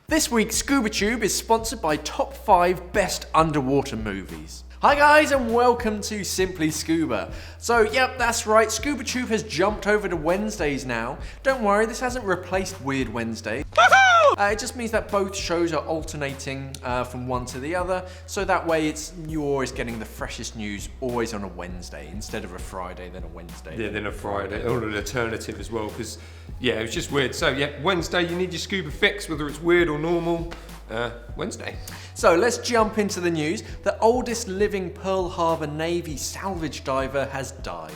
This week's ScubaTube is sponsored by Top 5 Best Underwater Movies. Hi guys and welcome to Simply Scuba. So yep, that's right, ScubaTube has jumped over to Wednesdays now. Don't worry, this hasn't replaced Weird Wednesday. It just means that both shows are alternating from one to the other, so that way you're always getting the freshest news always on a Wednesday instead of a Friday, then a Wednesday. Yeah, then a Friday, or an alternative as well, because yeah, it was just weird. So yeah, Wednesday you need your scuba fix, whether it's weird or normal. Wednesday. So let's jump into the news. The oldest living Pearl Harbor Navy salvage diver has died.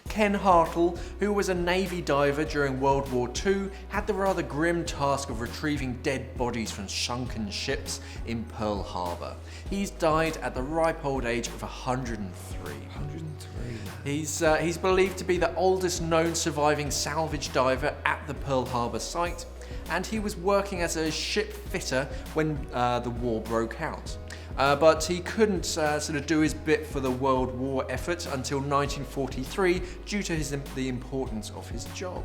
Ken Hartle, who was a Navy diver during World War II, had the rather grim task of retrieving dead bodies from sunken ships in Pearl Harbor. He's died at the ripe old age of 103. 103. He's believed to be the oldest known surviving salvage diver at the Pearl Harbor site, and he was working as a ship fitter when the war broke out. But he couldn't sort of do his bit for the World War effort until 1943 due to the importance of his job.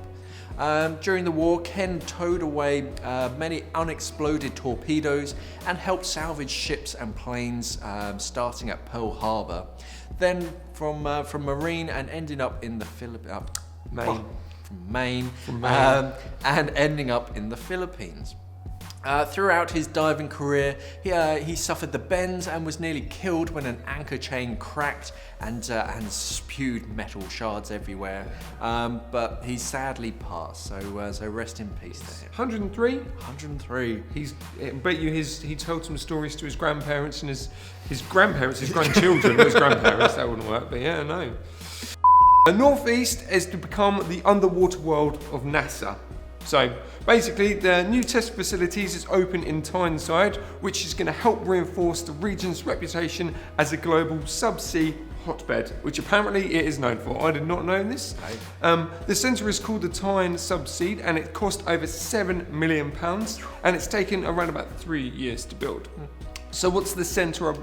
During the war, Ken towed away many unexploded torpedoes and helped salvage ships and planes starting at Pearl Harbor, then from Marine and ending up in the Maine, and ending up in the Philippines. Throughout his diving career, he suffered the bends and was nearly killed when an anchor chain cracked and spewed metal shards everywhere. But he sadly passed, so rest in peace to him. 103? 103. I bet you he told some stories to his grandparents and his grandchildren, not his grandparents. That wouldn't work, but yeah, no. The Northeast is to become the underwater world of NASA. So basically, the new test facilities is open in Tyneside, which is going to help reinforce the region's reputation as a global subsea hotbed, which apparently it is known for. I did not know this. The centre is called the Tyne Subsea, and it cost over £7 million, and it's taken around about 3 years to build. So what's the centre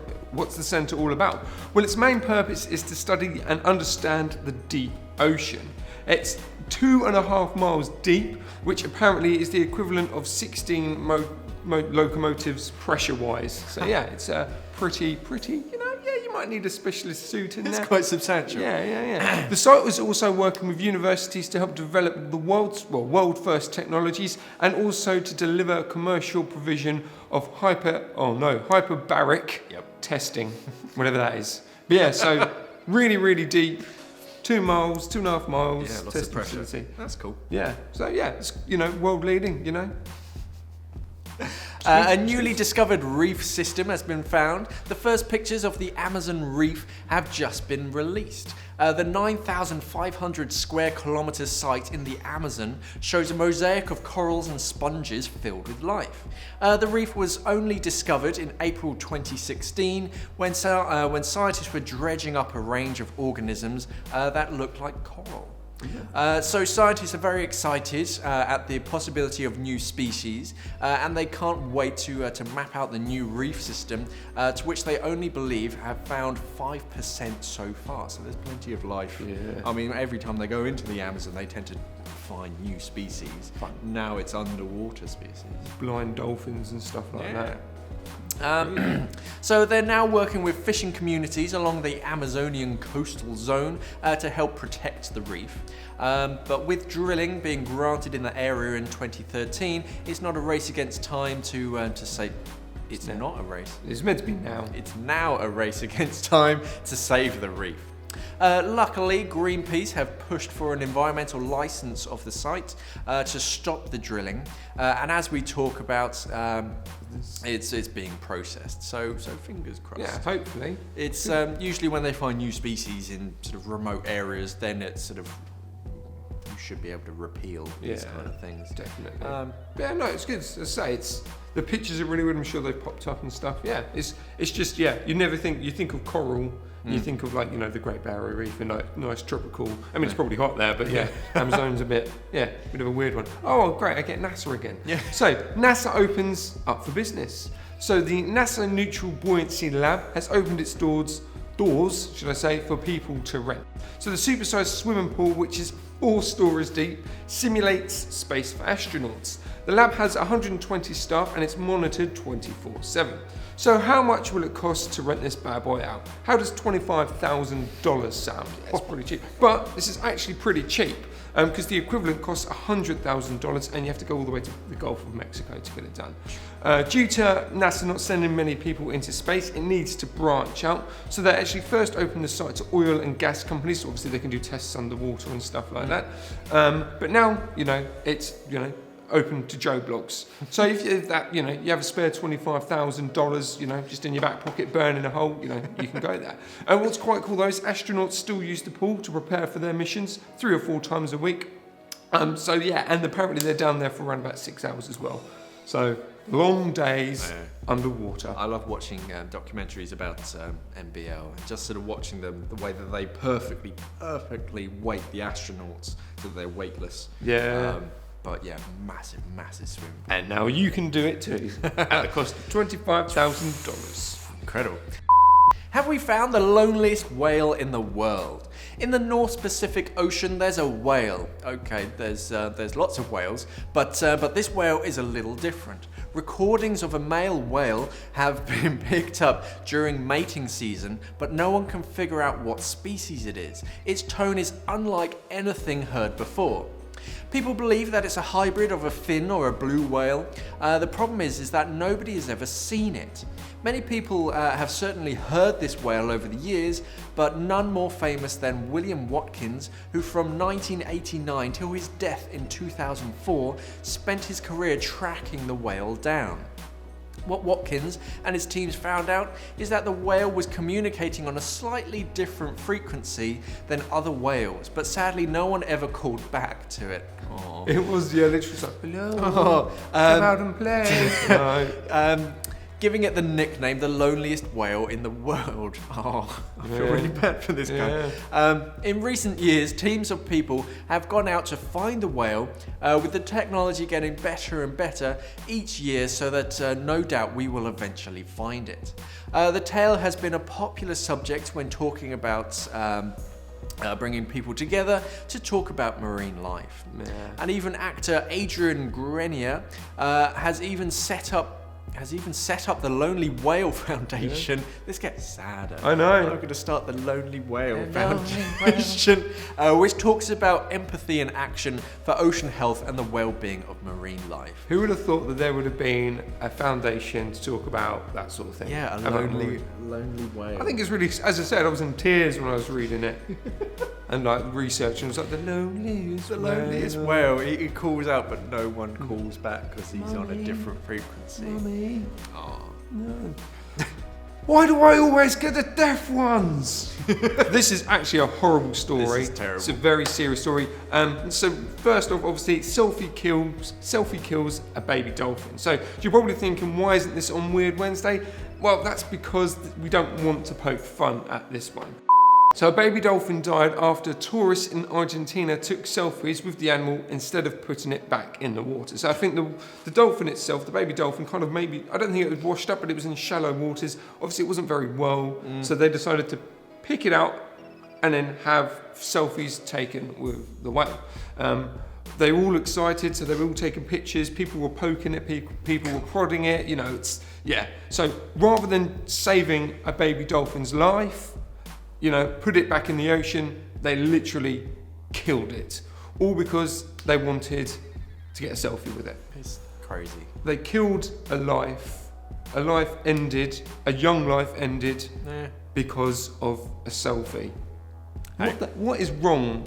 all about? Well, its main purpose is to study and understand the deep ocean. It's 2.5 miles deep, which apparently is the equivalent of 16 locomotives pressure-wise. So yeah, it's pretty, you might need a specialist suit in there. It's quite substantial. Yeah. The site was also working with universities to help develop the world-first technologies, and also to deliver commercial provision of hyperbaric testing, whatever that is. But yeah, so really deep. 2 miles, 2.5 miles. Yeah, lots of pressure. Facility. That's cool. Yeah. So yeah, it's world leading. A newly discovered reef system has been found. The first pictures of the Amazon reef have just been released. The 9,500 square kilometre site in the Amazon shows a mosaic of corals and sponges filled with life. The reef was only discovered in April 2016 when scientists were dredging up a range of organisms that looked like coral. So scientists are very excited at the possibility of new species, and they can't wait to map out the new reef system, to which they only believe have found 5% so far. So there's plenty of life. Yeah. I mean, every time they go into the Amazon, they tend to find new species. Now it's underwater species. Blind dolphins and stuff like that. So they're now working with fishing communities along the Amazonian coastal zone to help protect the reef. But with drilling being granted in the area in 2013, it's not a race against time to say it's not a race. It's meant to be now. It's now a race against time to save the reef. Luckily, Greenpeace have pushed for an environmental license of the site to stop the drilling, and as we talk about, it's being processed. So fingers crossed. Yeah, hopefully. It's usually when they find new species in sort of remote areas, then it's sort of you should be able to repeal these kind of things. Definitely. Yeah, no, it's good. As I say, the pictures are really good. I'm sure they've popped up and stuff. Yeah, it's just you think of coral. You think of the Great Barrier Reef and nice tropical. I mean, it's probably hot there, but yeah, Amazon's a bit of a weird one. Oh, great! I get NASA again. Yeah. So NASA opens up for business. So the NASA Neutral Buoyancy Lab has opened its doors, should I say, for people to rent. So the supersized swimming pool, which is 4 stories deep, simulates space for astronauts. The lab has 120 staff and it's monitored 24/7. So how much will it cost to rent this bad boy out? How does $25,000 sound? Yeah, it's pretty cheap. But this is actually pretty cheap because the equivalent costs $100,000 and you have to go all the way to the Gulf of Mexico to get it done. Due to NASA not sending many people into space, it needs to branch out. So they actually first opened the site to oil and gas companies. So obviously they can do tests underwater and stuff like that. But now, it's, open to Joe Blogs. So if you have a spare $25,000, just in your back pocket, burning a hole, you can go there. And what's quite cool though is astronauts still use the pool to prepare for their missions 3 or 4 times a week. And apparently they're down there for around about 6 hours as well. So long days underwater. I love watching documentaries about NBL, just sort of watching them, the way that they perfectly weight the astronauts so that they're weightless. Yeah. But yeah, massive swim. And now you can do it too, at the cost of $25,000. Incredible. Have we found the loneliest whale in the world? In the North Pacific Ocean, there's a whale. Okay, there's lots of whales, but this whale is a little different. Recordings of a male whale have been picked up during mating season, but no one can figure out what species it is. Its tone is unlike anything heard before. People believe that it's a hybrid of a fin or a blue whale. The problem is that nobody has ever seen it. Many people have certainly heard this whale over the years, but none more famous than William Watkins, who from 1989 till his death in 2004 spent his career tracking the whale down. What Watkins and his teams found out is that the whale was communicating on a slightly different frequency than other whales, but sadly no one ever called back to it. Aww. It was, literally like, hello, come out and play. No. Giving it the nickname the loneliest whale in the world. Oh, I feel really bad for this guy. In recent years, teams of people have gone out to find the whale, with the technology getting better and better each year, so that no doubt we will eventually find it. The tale has been a popular subject when talking about bringing people together to talk about marine life. Yeah. And even actor Adrian Grenier has even set up the Lonely Whale Foundation. Yeah. This gets sadder. I know. I'm going to start the Lonely Whale Foundation, which talks about empathy and action for ocean health and the well-being of marine life. Who would have thought that there would have been a foundation to talk about that sort of thing? Yeah, a lonely whale. I think it's really, as I said, I was in tears when I was reading it. And researching, it was like the loneliest whale. He calls out, but no one calls back because he's on a different frequency. Mummy. Oh. No. Why do I always get the deaf ones? This is actually a horrible story. This is terrible. It's a very serious story. So first off, obviously, selfie kills a baby dolphin. So you're probably thinking, why isn't this on Weird Wednesday? Well, that's because we don't want to poke fun at this one. So a baby dolphin died after tourists in Argentina took selfies with the animal instead of putting it back in the water. So I think the dolphin itself, the baby dolphin, kind of maybe, I don't think it was washed up, but it was in shallow waters. Obviously it wasn't very well, so they decided to pick it out and then have selfies taken with the whale. They were all excited, so they were all taking pictures, people were poking it, people were prodding it, So rather than saving a baby dolphin's life, put it back in the ocean, they literally killed it. All because they wanted to get a selfie with it. It's crazy. They killed a life. A life ended, a young life ended because of a selfie. What is wrong?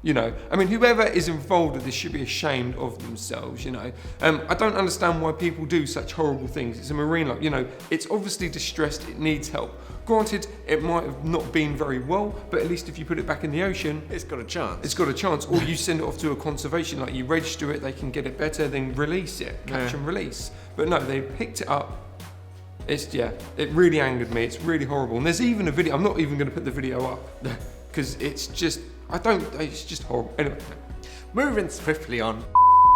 Whoever is involved with this should be ashamed of themselves, I don't understand why people do such horrible things. It's a marine life, it's obviously distressed, it needs help. Granted, it might have not been very well, but at least if you put it back in the ocean, it's got a chance. It's got a chance. Or you send it off to a conservation, like you register it, they can get it better, then release it, catch and release. But no, they picked it up. It really angered me. It's really horrible. And there's even a video, I'm not even going to put the video up, because it's just horrible. Anyway. Moving swiftly on.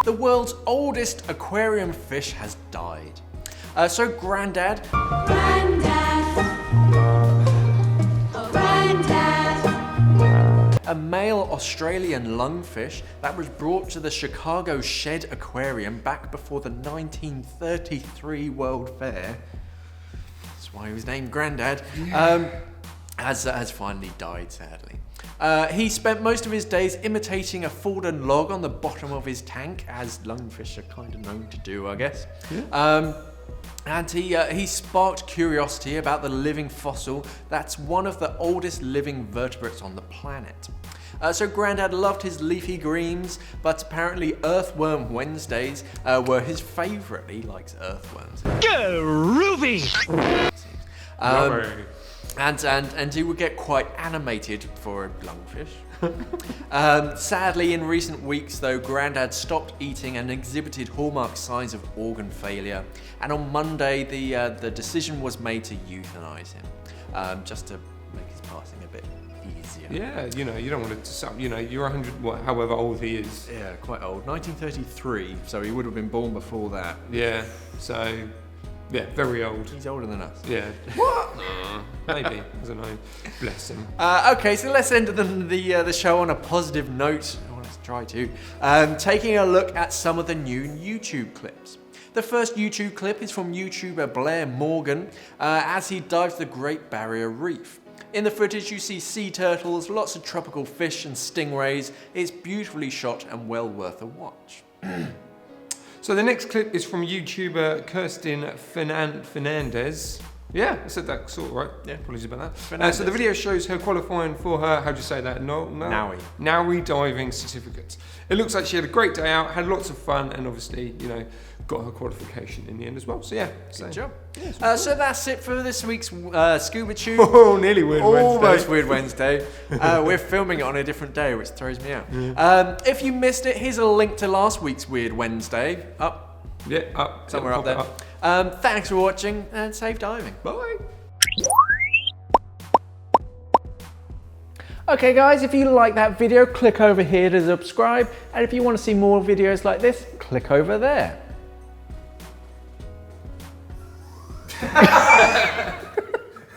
The world's oldest aquarium fish has died. So Grandad. a male Australian lungfish that was brought to the Chicago Shed Aquarium back before the 1933 World Fair. That's why he was named Grandad. Has finally died, sadly. He spent most of his days imitating a fallen log on the bottom of his tank, as lungfish are kind of known to do, I guess. Yeah. And he sparked curiosity about the living fossil that's one of the oldest living vertebrates on the planet. So Grandad loved his leafy greens, but apparently Earthworm Wednesdays were his favourite. He likes earthworms. Groovy! And he would get quite animated for a lungfish. Sadly, in recent weeks, though, Grandad stopped eating and exhibited hallmark signs of organ failure. And on Monday, the decision was made to euthanize him, just to make his passing a bit easier. Yeah, you know, you don't want it to stop. You know, you're 100, however old he is. Yeah, quite old. 1933, so he would have been born before that. Yeah, so... yeah, very old. He's older than us. Yeah. What? Maybe. I don't know. Bless him. Okay, so let's end the show on a positive note. I want to try to. Taking a look at some of the new YouTube clips. The first YouTube clip is from YouTuber Blair Morgan as he dives the Great Barrier Reef. In the footage you see sea turtles, lots of tropical fish and stingrays. It's beautifully shot and well worth a watch. So the next clip is from YouTuber Kirsten Fernandez. Yeah, I said that sort of right. Yeah, apologies about that. So the video shows her qualifying for her, how'd you say that? Naui diving certificate. It looks like she had a great day out, had lots of fun, and obviously, you know, got her qualification in the end as well. So yeah, good job. Yeah, so that's it for this week's ScubaTube. Oh, nearly Weird Wednesday. Almost Weird Wednesday. We're filming it on a different day, which throws me out. Yeah. If you missed it, here's a link to last week's Weird Wednesday. Up. Yeah, up. Somewhere up there. Thanks for watching and safe diving. Bye. Okay guys, if you like that video, click over here to subscribe. And if you want to see more videos like this, click over there.